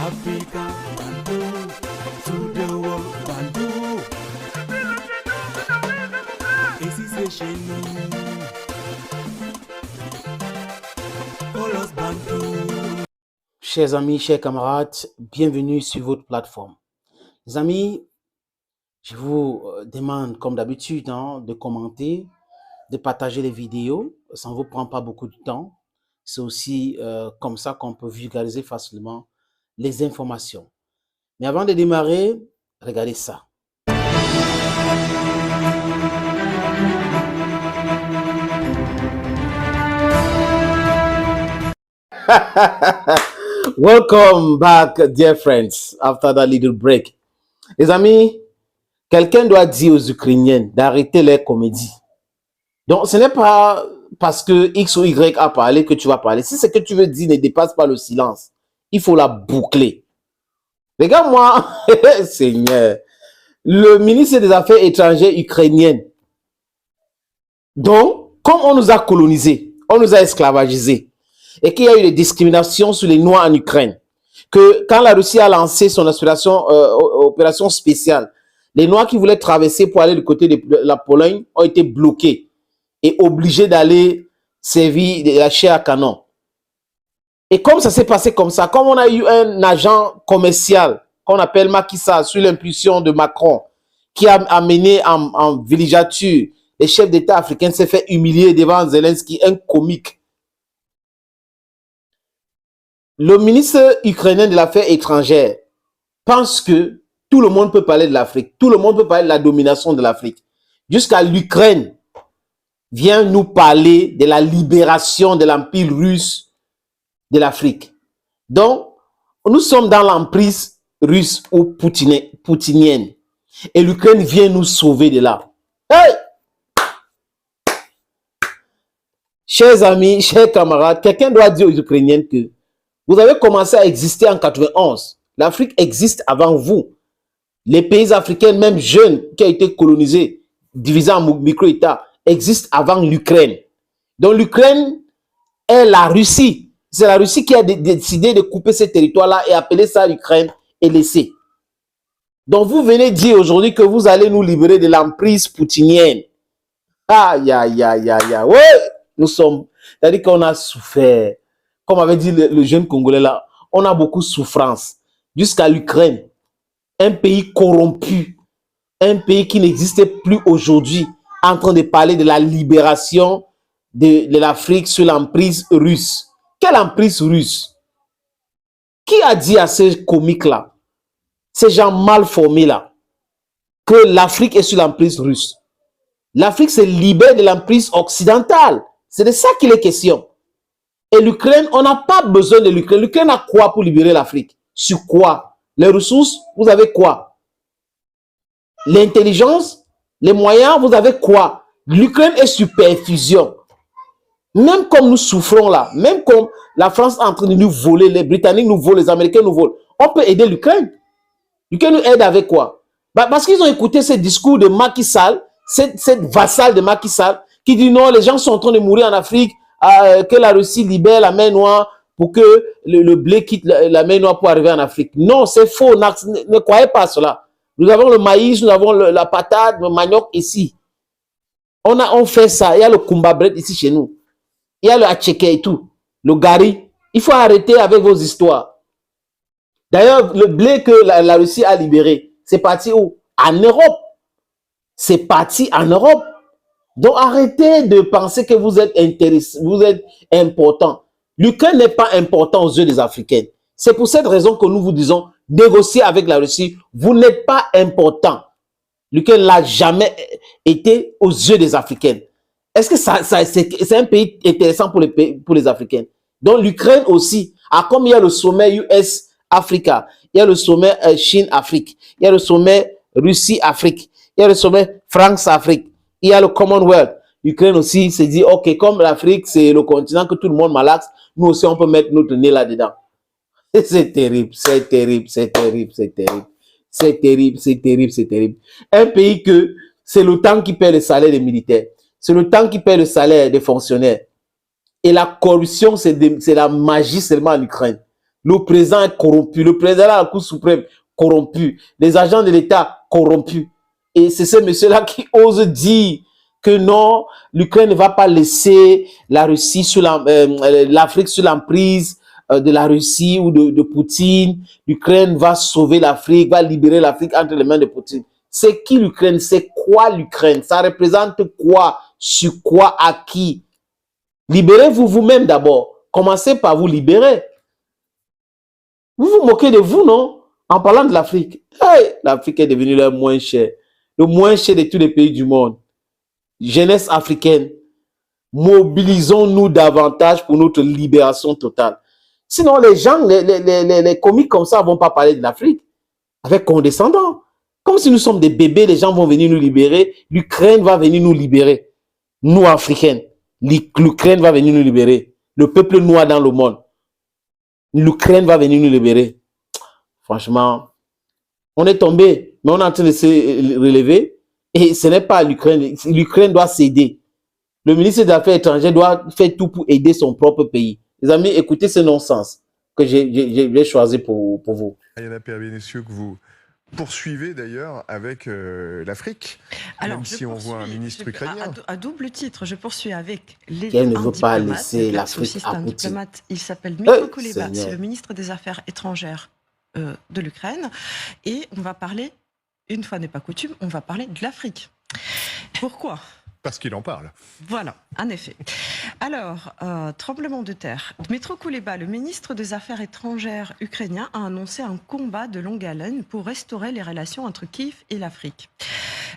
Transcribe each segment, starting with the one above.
Africa, Bantu, to the world, Bantu. Et si c'est chez nous, call us Bantu. Chers amis, chers camarades, bienvenue sur votre plateforme. Les amis, je vous demande, comme d'habitude, de commenter, de partager les vidéos. Ça ne vous prend pas beaucoup de temps. C'est aussi comme ça qu'on peut vulgariser facilement les informations. Mais avant de démarrer, regardez ça. Welcome back, dear friends, after that little break. Les amis, quelqu'un doit dire aux Ukrainiens d'arrêter les comédies. Donc, ce n'est pas parce que X ou Y a parlé que tu vas parler. Si ce que tu veux dire ne dépasse pas le silence, il faut la boucler. Regarde-moi, Seigneur, le ministre des Affaires étrangères ukrainien. Donc, comme on nous a colonisés, on nous a esclavagisés, et qu'il y a eu des discriminations sur les Noirs en Ukraine, que quand la Russie a lancé son opération spéciale, les Noirs qui voulaient traverser pour aller du côté de la Pologne ont été bloqués et obligés d'aller servir de la chair à canon. Et comme ça s'est passé comme ça, comme on a eu un agent commercial qu'on appelle Macky Sall sous l'impulsion de Macron, qui a amené en villégiature les chefs d'État africains, s'est fait humilier devant Zelensky, un comique. Le ministre ukrainien de l'Affaires étrangères pense que tout le monde peut parler de l'Afrique, tout le monde peut parler de la domination de l'Afrique. Jusqu'à l'Ukraine vient nous parler de la libération de l'Empire russe de l'Afrique. Donc, nous sommes dans l'emprise russe ou poutinienne. Et l'Ukraine vient nous sauver de là. Hey! Chers amis, chers camarades, quelqu'un doit dire aux Ukrainiens que vous avez commencé à exister en 91. L'Afrique existe avant vous. Les pays africains, même jeunes, qui ont été colonisés, divisés en micro-États, existent avant l'Ukraine. Donc l'Ukraine est la Russie. C'est la Russie qui a décidé de couper ce territoire-là et appeler ça l'Ukraine et laisser. Donc vous venez dire aujourd'hui que vous allez nous libérer de l'emprise poutinienne. Aïe, aïe, aïe, aïe, aïe. Ouais, nous sommes... C'est-à-dire qu'on a souffert. Comme avait dit le jeune Congolais là, on a beaucoup de souffrance. Jusqu'à l'Ukraine, un pays corrompu, un pays qui n'existait plus aujourd'hui, en train de parler de la libération de l'Afrique sous l'emprise russe. Quelle emprise russe? Qui a dit à ces comiques-là, ces gens mal formés là, que l'Afrique est sous l'emprise russe? L'Afrique se libère de l'emprise occidentale. C'est de ça qu'il est question. Et l'Ukraine, on n'a pas besoin de l'Ukraine. L'Ukraine a quoi pour libérer l'Afrique? Sur quoi? Les ressources, vous avez quoi? L'intelligence, les moyens, vous avez quoi? L'Ukraine est sur perfusion. Même comme nous souffrons là, même comme la France est en train de nous voler, les Britanniques nous volent, les Américains nous volent, on peut aider l'Ukraine. L'Ukraine nous aide avec quoi? Parce qu'ils ont écouté ce discours de Macky Sall, cette vassale de Macky Sall, qui dit non, les gens sont en train de mourir en Afrique, que la Russie libère la mer Noire pour que le blé quitte la mer Noire pour arriver en Afrique. Non, c'est faux, ne croyez pas à cela. Nous avons le maïs, nous avons la patate, le manioc ici. On fait ça, il y a le kumbabret ici chez nous. Il y a le hacheke et tout, le gari. Il faut arrêter avec vos histoires. D'ailleurs, le blé que la Russie a libéré, c'est parti où? En Europe. C'est parti en Europe. Donc arrêtez de penser que vous êtes intéressé, vous êtes important. L'Ukraine n'est pas important aux yeux des Africains. C'est pour cette raison que nous vous disons, négociez avec la Russie, vous n'êtes pas important. L'Ukraine n'a jamais été aux yeux des Africains. Est-ce que c'est un pays intéressant pour les Africains? Donc l'Ukraine aussi, comme il y a le sommet US-Africa, il y a le sommet Chine-Afrique, il y a le sommet Russie-Afrique, il y a le sommet France-Afrique, il y a le Commonwealth. L'Ukraine aussi s'est dit, ok, comme l'Afrique, c'est le continent que tout le monde malaxe, nous aussi on peut mettre notre nez là-dedans. C'est terrible, c'est terrible, c'est terrible, c'est terrible. C'est terrible, c'est terrible, c'est terrible. Un pays que c'est l'OTAN qui paie le salaire des militaires. C'est l'OTAN qui paie le salaire des fonctionnaires. Et la corruption, c'est la magie seulement en Ukraine. Le président est corrompu. Le président de la Cour suprême, corrompu. Les agents de l'État, corrompus. Et c'est ce monsieur-là qui ose dire que non, l'Ukraine ne va pas laisser la Russie sur l'Afrique sous l'emprise de la Russie ou de Poutine. L'Ukraine va sauver l'Afrique, va libérer l'Afrique entre les mains de Poutine. C'est qui l'Ukraine? C'est quoi l'Ukraine? Ça représente quoi? Sur quoi? À qui? Libérez-vous vous-même d'abord. Commencez par vous libérer. Vous vous moquez de vous, non? En parlant de l'Afrique. Hey, l'Afrique est devenue le moins cher. Le moins cher de tous les pays du monde. Jeunesse africaine, mobilisons-nous davantage pour notre libération totale. Sinon, les gens, les comiques comme ça ne vont pas parler de l'Afrique avec condescendant. Comme si nous sommes des bébés, les gens vont venir nous libérer. L'Ukraine va venir nous libérer. Nous, Africains. L'Ukraine va venir nous libérer. Le peuple noir dans le monde. L'Ukraine va venir nous libérer. Franchement, on est tombé, mais on est en train de se relever. Et ce n'est pas l'Ukraine. L'Ukraine doit céder. Le ministre des Affaires étrangères doit faire tout pour aider son propre pays. Les amis, écoutez ce non-sens que j'ai choisi pour vous. Ayana Perbenessieux, que vous poursuivez d'ailleurs avec l'Afrique, même si on voit un ministre ukrainien. À double titre, je poursuis avec les Qu'elle ne veut pas laisser l'Afrique à Poutine. Diplomate, il s'appelle Dmytro Kuleba, c'est le ministre des Affaires étrangères de l'Ukraine. Et on va parler, une fois n'est pas coutume, on va parler de l'Afrique. Pourquoi ? Parce qu'il en parle. Voilà, en effet. Alors, tremblement de terre. Dmytro Kuleba, le ministre des Affaires étrangères ukrainien, a annoncé un combat de longue haleine pour restaurer les relations entre Kiev et l'Afrique.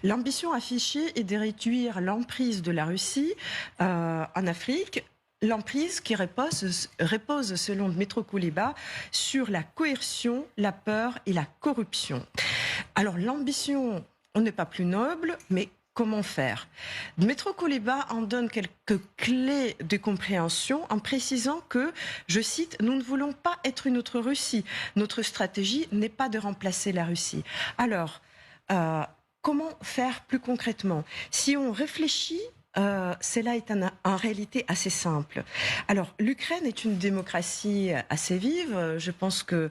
L'ambition affichée est de réduire l'emprise de la Russie en Afrique. L'emprise qui repose, selon Dmytro Kuleba, sur la coercion, la peur et la corruption. Alors, l'ambition, on n'est pas plus noble, mais comment faire? Dmytro Kuleba en donne quelques clés de compréhension en précisant que, je cite, « Nous ne voulons pas être une autre Russie. Notre stratégie n'est pas de remplacer la Russie. » Alors, comment faire plus concrètement? Si on réfléchit, cela est en réalité assez simple. Alors, l'Ukraine est une démocratie assez vive. Je pense que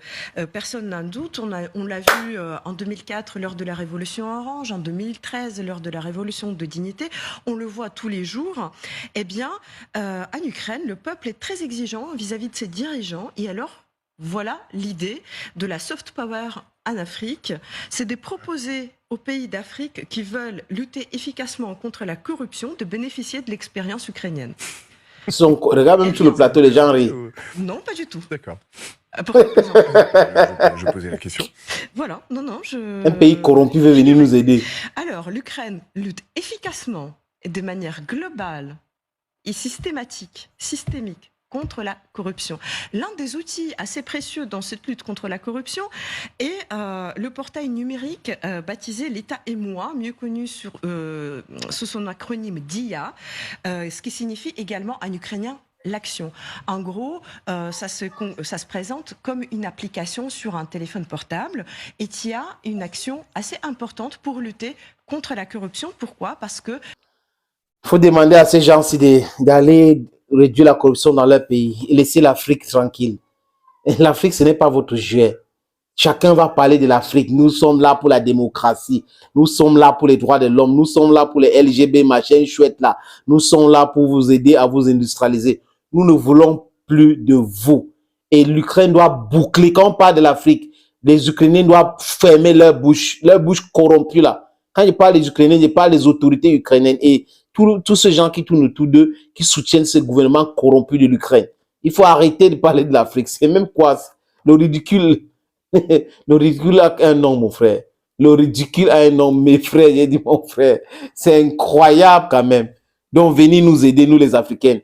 personne n'en doute. On l'a vu en 2004 lors de la Révolution orange, en 2013 lors de la Révolution de dignité. On le voit tous les jours. Eh bien, en Ukraine, le peuple est très exigeant vis-à-vis de ses dirigeants. Et alors, voilà l'idée de la soft power en Afrique, c'est de proposer aux pays d'Afrique qui veulent lutter efficacement contre la corruption de bénéficier de l'expérience ukrainienne. Regarde même sur le plateau, les gens rient. Non, pas du tout. D'accord. Je posais la question. Voilà, non, Un pays corrompu veut venir nous aider. Alors, l'Ukraine lutte efficacement et de manière globale et systémique contre la corruption. L'un des outils assez précieux dans cette lutte contre la corruption est le portail numérique baptisé l'État et moi, mieux connu sous son acronyme DIA, ce qui signifie également en ukrainien l'action. En gros, ça se présente comme une application sur un téléphone portable et qui a une action assez importante pour lutter contre la corruption. Pourquoi? Parce que il faut demander à ces gens-ci d'aller réduire la corruption dans leur pays et laisser l'Afrique tranquille. L'Afrique, ce n'est pas votre jouet. Chacun va parler de l'Afrique. Nous sommes là pour la démocratie. Nous sommes là pour les droits de l'homme. Nous sommes là pour les LGB, machin chouette là. Nous sommes là pour vous aider à vous industrialiser. Nous ne voulons plus de vous. Et l'Ukraine doit boucler. Quand on parle de l'Afrique, les Ukrainiens doivent fermer leur bouche corrompue là. Quand je parle des Ukrainiens, je parle des autorités ukrainiennes et tous ces gens qui tournent autour d'eux, qui soutiennent ce gouvernement corrompu de l'Ukraine. Il faut arrêter de parler de l'Afrique. C'est même quoi? Le ridicule. Le ridicule a un nom, mon frère. Le ridicule a un nom, mes frères. J'ai dit, mon frère, c'est incroyable quand même. Donc, venez nous aider, nous les Africains,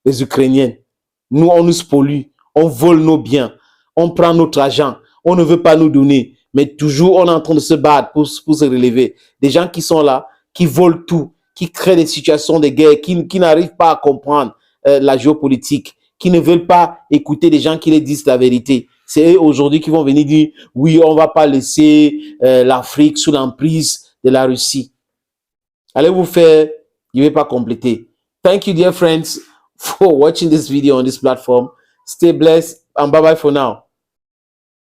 les Ukrainiens. Nous, on nous pollue, on vole nos biens, on prend notre argent, on ne veut pas nous donner. Mais toujours, on est en train de se battre pour se relever. Des gens qui sont là, qui volent tout, qui créent des situations de guerre, qui n'arrivent pas à comprendre la géopolitique, qui ne veulent pas écouter des gens qui les disent la vérité. C'est eux aujourd'hui qui vont venir dire, oui, on ne va pas laisser l'Afrique sous l'emprise de la Russie. Allez vous faire, je ne vais pas compléter. Thank you, dear friends, for watching this video on this platform. Stay blessed and bye-bye for now.